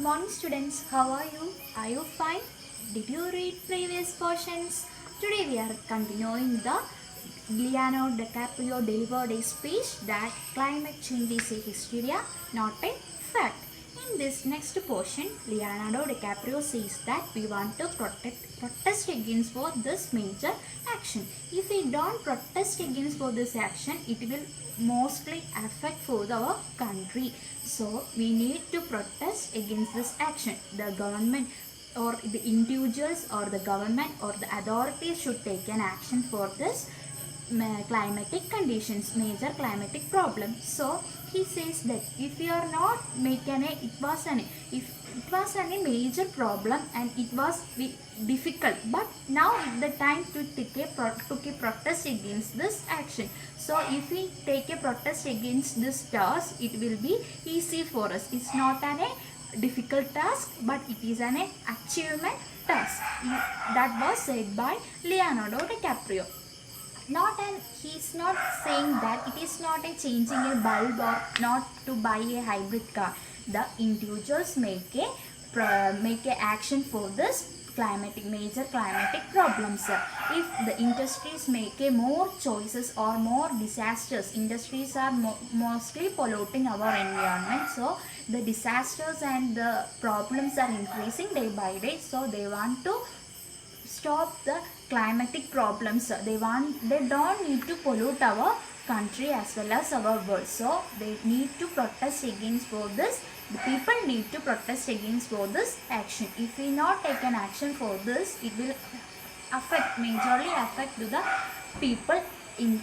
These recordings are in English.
Morning students, how are you? Are you fine? Did you read previous portions? Today we are continuing the Leonardo DiCaprio delivered a speech that climate change is a hysteria, not a fact. In this next portion, Leonardo DiCaprio says that we want to protest against for this major action. If we don't protest against for this action, it will mostly affect for our country. So we need to protest against this action. The government or the individuals or the government or the authorities should take an action for this climatic conditions, major climatic problem. So he says that if you are not making a, it was a major problem and it was difficult, but now the time to take a protest against this action. So if we take a protest against this task, it will be easy for us. It's not a difficult task, but it is an achievement task. That was said by Leonardo DiCaprio. He's not saying that it is not a changing a bulb or not to buy a hybrid car. The individuals make a action for this major climatic problems. If the industries make a more choices or more disasters, industries are mostly polluting our environment, so the disasters and the problems are increasing day by day. So they want to stop the climatic problems. They don't need to pollute our country as well as our world. So they need to protest against for this. The people need to protest against for this action. If we not take an action for this, it will majorly affect to the people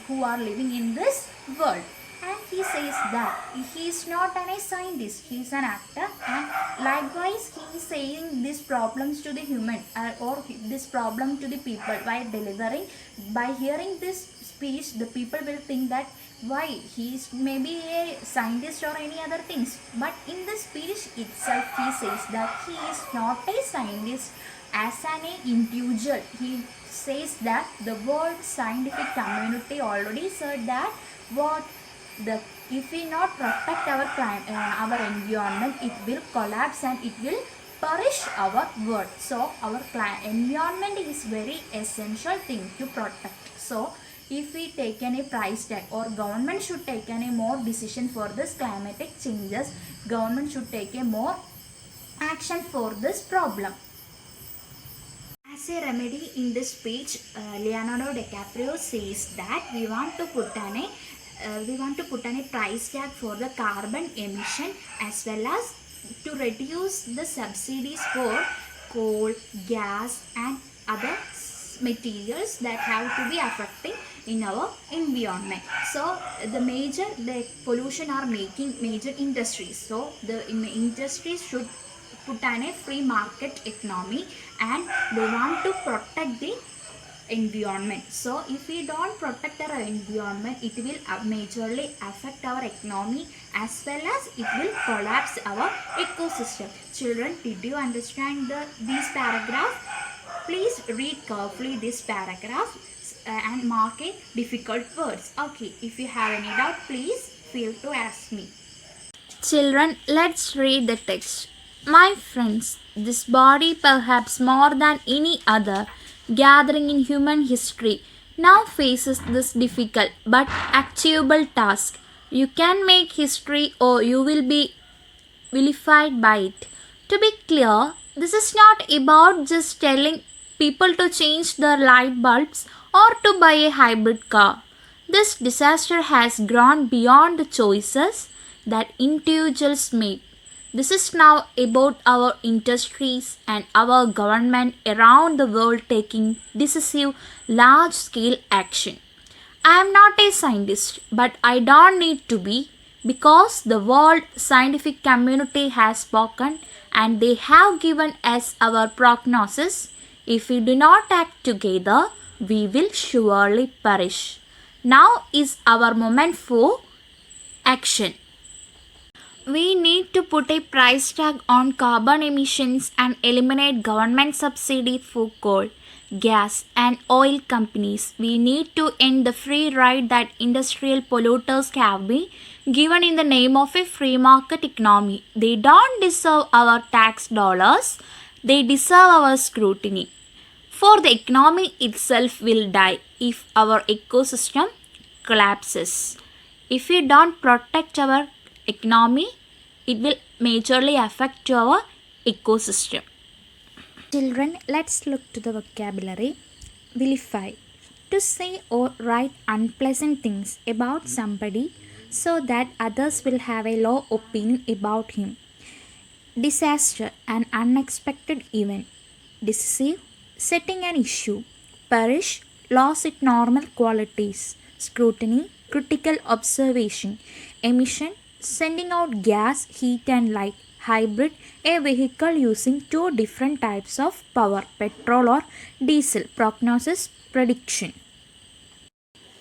who are living in this world. And he says that he is not a scientist, he is an actor, and likewise he is saying these problems to the human or this problem to the people by hearing this speech. The people will think that why he is maybe a scientist or any other things, but in the speech itself he says that he is not a scientist. As an individual, he says that the world scientific community already said that if we not protect our environment, it will collapse and it will perish our world. So our environment is very essential thing to protect. So if we take any price tag, or government should take any more decision for this climatic changes, government should take a more action for this problem. As a remedy in this speech, Leonardo DiCaprio says that we want to put a price tag for the carbon emission, as well as to reduce the subsidies for coal, gas and other materials that have to be affecting in our environment. So the pollution are making major industries. So the industries should put on a free market economy, and they want to protect the environment. So if we don't protect our environment, it will majorly affect our economy, as well as it will collapse our ecosystem. Children, did you understand this paragraph? Please read carefully this paragraph and mark a difficult words. Okay, if you have any doubt, please feel to ask me. Children, let's read the text. My friends, this body, perhaps more than any other gathering in human history, now faces this difficult but achievable task. You can make history, or you will be vilified by it. To be clear, this is not about just telling people to change their light bulbs or to buy a hybrid car. This disaster has grown beyond the choices that individuals make. This is now about our industries and our government around the world taking decisive, large scale action. I am not a scientist, but I don't need to be, because the world scientific community has spoken and they have given us our prognosis. If we do not act together, we will surely perish. Now is our moment for action. We need to put a price tag on carbon emissions and eliminate government subsidy for coal, gas, and oil companies. We need to end the free ride that industrial polluters have been given in the name of a free market economy. They don't deserve our tax dollars, they deserve our scrutiny. For the economy itself will die if our ecosystem collapses. If we don't protect our economy, it will majorly affect our ecosystem. Children, let's look to the vocabulary. Vilify. To say or write unpleasant things about somebody so that others will have a low opinion about him. Disaster, an unexpected event. Decisive, setting an issue. Perish, loss its normal qualities. Scrutiny, critical observation. Emission, sending out gas, heat, and light. Hybrid, a vehicle using two different types of power, petrol or diesel. Prognosis, prediction.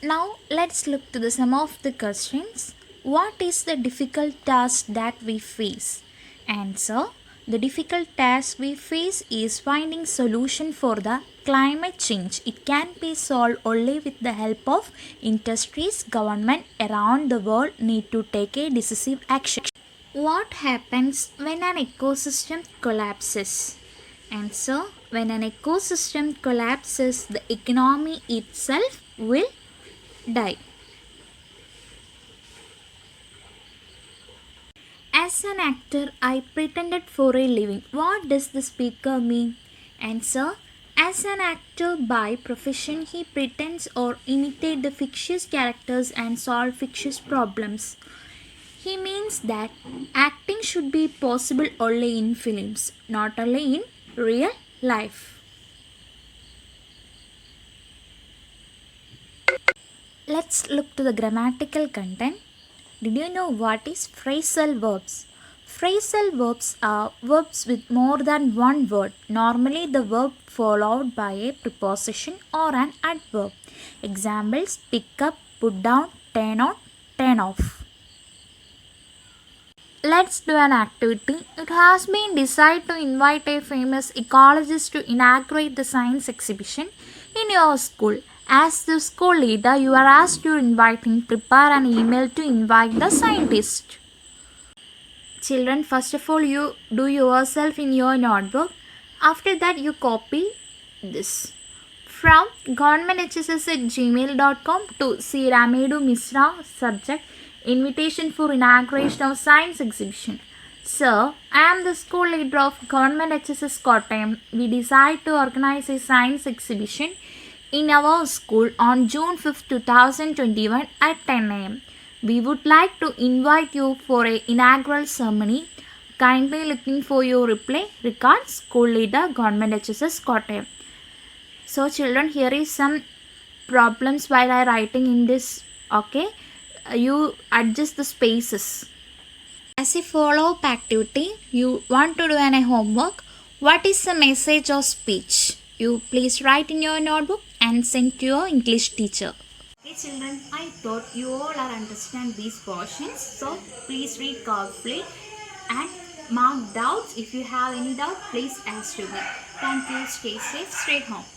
Now let's look to some of the questions. What is the difficult task that we face? Answer. The difficult task we face is finding solution for the climate change. It can be solved only with the help of industries. Government around the world need to take a decisive action. What happens when an ecosystem collapses? Answer. When an ecosystem collapses, the economy itself will die. As an actor, I pretended for a living. What does the speaker mean? Answer. As an actor by profession, he pretends or imitates the fictitious characters and solve fictitious problems. He means that acting should be possible only in films, not only in real life. Let's look to the grammatical content. Did you know what is phrasal verbs? Phrasal verbs are verbs with more than one word, normally the verb followed by a preposition or an adverb. Examples: pick up, put down, turn on, turn off. Let's do an activity. It has been decided to invite a famous ecologist to inaugurate the science exhibition in your school. As the school leader, you are asked to invite him. Prepare an email to invite the scientist. Children, first of all, you do yourself in your notebook. After that, you copy this. From governmenthss@gmail.com to C. Ramedu Misra, subject invitation for inauguration of science exhibition. Sir, I am the school leader of Government HSS Kottayam. We decide to organize a science exhibition in our school on June 5th, 2021 at 10 am. We would like to invite you for a inaugural ceremony. Kindly looking for your reply. Regards, School Leader, Government HSS Kottayam. So children, here is some problems while I writing in this. Okay, you adjust the spaces. As a follow-up activity, you want to do a homework. What is the message or speech? You please write in your notebook and send to your English teacher. Okay children, I thought you all are understand these portions. So please read carefully and mark doubts. If you have any doubt, please ask to me. Thank you. Stay safe. Stay home.